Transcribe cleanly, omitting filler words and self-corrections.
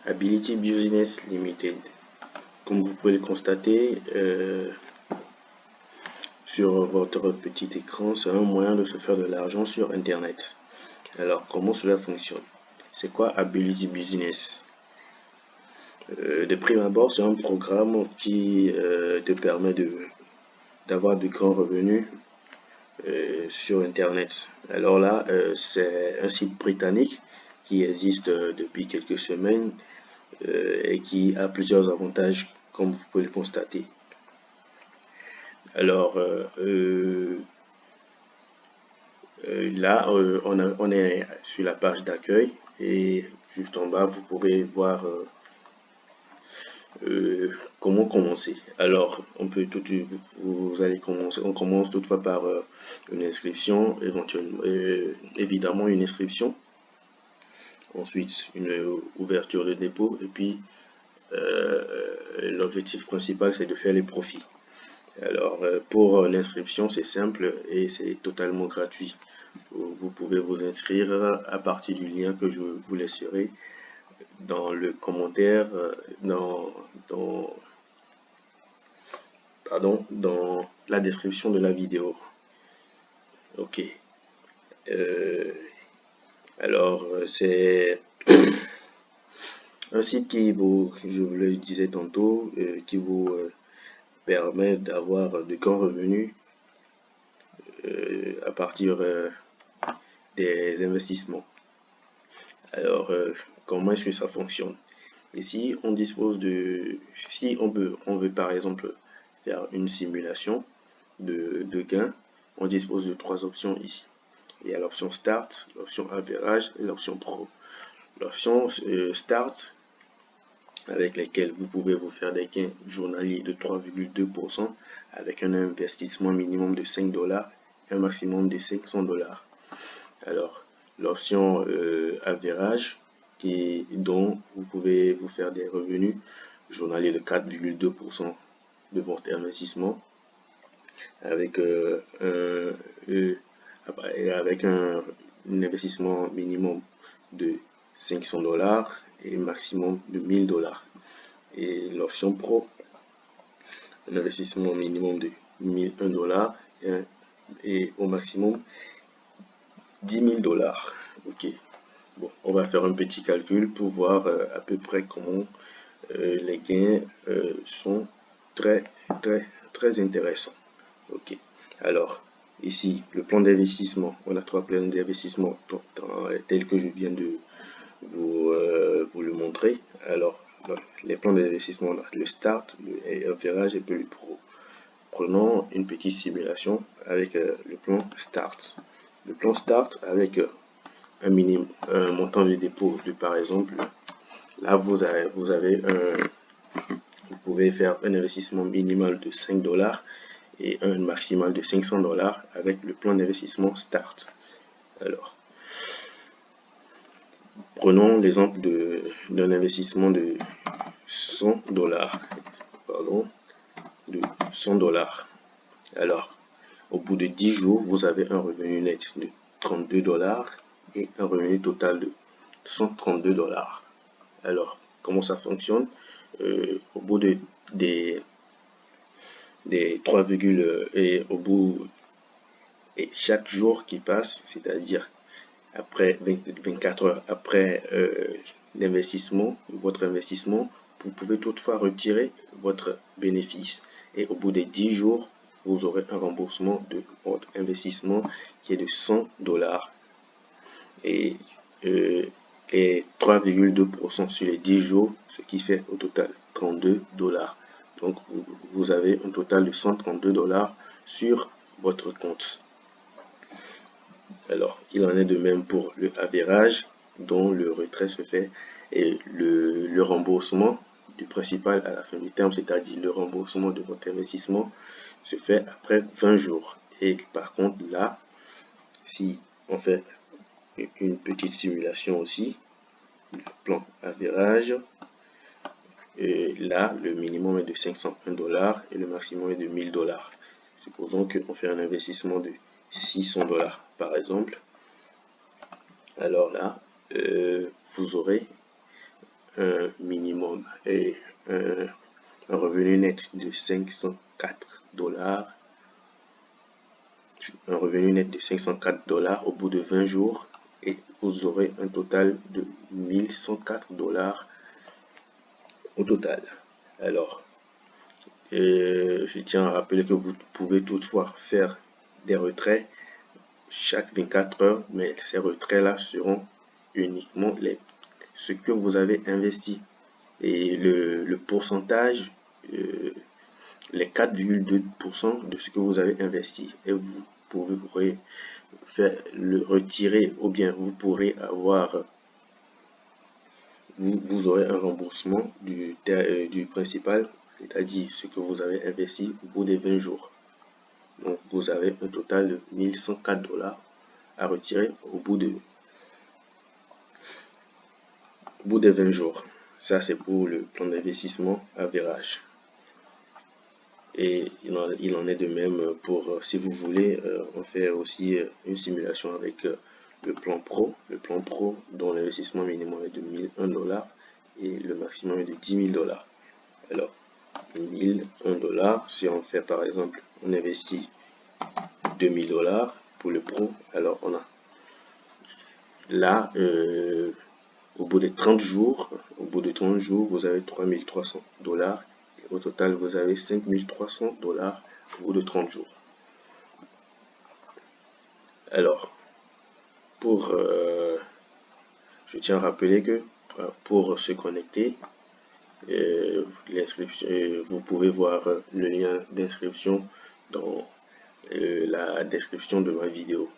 Ability Business Limited. Comme vous pouvez le constater sur votre petit écran, c'est un moyen de se faire de l'argent sur Internet. Alors, comment cela fonctionne? C'est quoi Ability Business? De prime abord, c'est un programme qui te permet d'avoir de grands revenus sur Internet. Alors là, c'est un site britannique qui existe depuis quelques semaines et qui a plusieurs avantages, comme vous pouvez le constater. Alors là, on est sur la page d'accueil et juste en bas, vous pourrez voir comment commencer. Alors, vous allez commencer. On commence toutefois par une inscription, éventuellement, évidemment une inscription. Ensuite, une ouverture de dépôt et puis l'objectif principal, c'est de faire les profits. Alors, pour l'inscription, c'est simple et c'est totalement gratuit. Vous pouvez vous inscrire à partir du lien que je vous laisserai dans le commentaire, dans la description de la vidéo. Ok. Alors, c'est un site qui vous, je vous le disais tantôt, qui vous permet d'avoir de grands revenus à partir des investissements. Alors, comment est-ce que ça fonctionne? Ici, on dispose de, si on veut par exemple faire une simulation de gain, on dispose de trois options ici. Il y a l'option Start, l'option Average et l'option Pro. L'option Start, avec laquelle vous pouvez vous faire des gains journaliers de 3,2% avec un investissement minimum de 5 $ et un maximum de 500 $. Alors, l'option Average, dont vous pouvez vous faire des revenus journaliers de 4,2% de votre investissement avec un investissement minimum de 500 $ et maximum de 1000 $. Et l'option Pro, un investissement minimum de 1 $ et au maximum 10 000 $. Ok. Bon, on va faire un petit calcul pour voir à peu près comment les gains sont très intéressants. Ok. Alors, ici, le plan d'investissement. On a trois plans d'investissement tels que je viens de vous le montrer. Alors, les plans d'investissement, le Start, le Average et puis le Pro. Prenons une petite simulation avec le plan Start. Le plan Start avec un montant de dépôt de par exemple, là vous pouvez faire un investissement minimal de 5 $ et un maximal de 500 $ avec le plan d'investissement Start. Alors, prenons l'exemple d'un investissement de 100 $. Pardon, de 100 $. Alors, au bout de 10 jours, vous avez un revenu net de 32 $ et un revenu total de 132 $. Alors, comment ça fonctionne? Au bout des 3, et au bout et chaque jour qui passe, c'est-à-dire après 24 heures après votre investissement, vous pouvez toutefois retirer votre bénéfice. Et au bout des 10 jours, vous aurez un remboursement de votre investissement qui est de 100 $. Et les 3,2% sur les 10 jours, ce qui fait au total 32 $. Donc, vous avez un total de 132 $ sur votre compte. Alors, il en est de même pour le Average, dont le retrait se fait et le remboursement du principal à la fin du terme, c'est-à-dire le remboursement de votre investissement, se fait après 20 jours. Et par contre, là, si on fait une petite simulation aussi, le plan Average, et là, le minimum est de 501 $ et le maximum est de 1000 $. Supposons qu'on fait un investissement de 600 $ par exemple. Alors là, vous aurez un minimum et un revenu net de 504 dollars, un revenu net de 504 dollars au bout de 20 jours, et vous aurez un total de 1104 dollars au total. Alors, je tiens à rappeler que vous pouvez toutefois faire des retraits chaque 24 heures, mais ces retraits-là seront uniquement ce que vous avez investi. Et le pourcentage, les 4,2% de ce que vous avez investi. Et vous pourrez faire le retirer, ou bien vous pourrez avoir, vous aurez un remboursement du principal, c'est-à-dire ce que vous avez investi au bout des 20 jours. Donc vous avez un total de 1104 dollars à retirer au bout des 20 jours. Ça, c'est pour le plan d'investissement average. Et il en est de même pour, si vous voulez, on fait aussi une simulation avec le plan pro. Le plan pro dont l'investissement minimum est de 1001 dollars et le maximum est de 10 000 dollars. Alors, 1001 dollars, si on fait par exemple, on investit 2000 dollars pour le pro, alors on a là, au bout de 30 jours, vous avez 3300 dollars. Au total, vous avez 5300 dollars au bout de 30 jours. Alors, je tiens à rappeler que pour se connecter, vous pouvez voir le lien d'inscription dans la description de ma vidéo.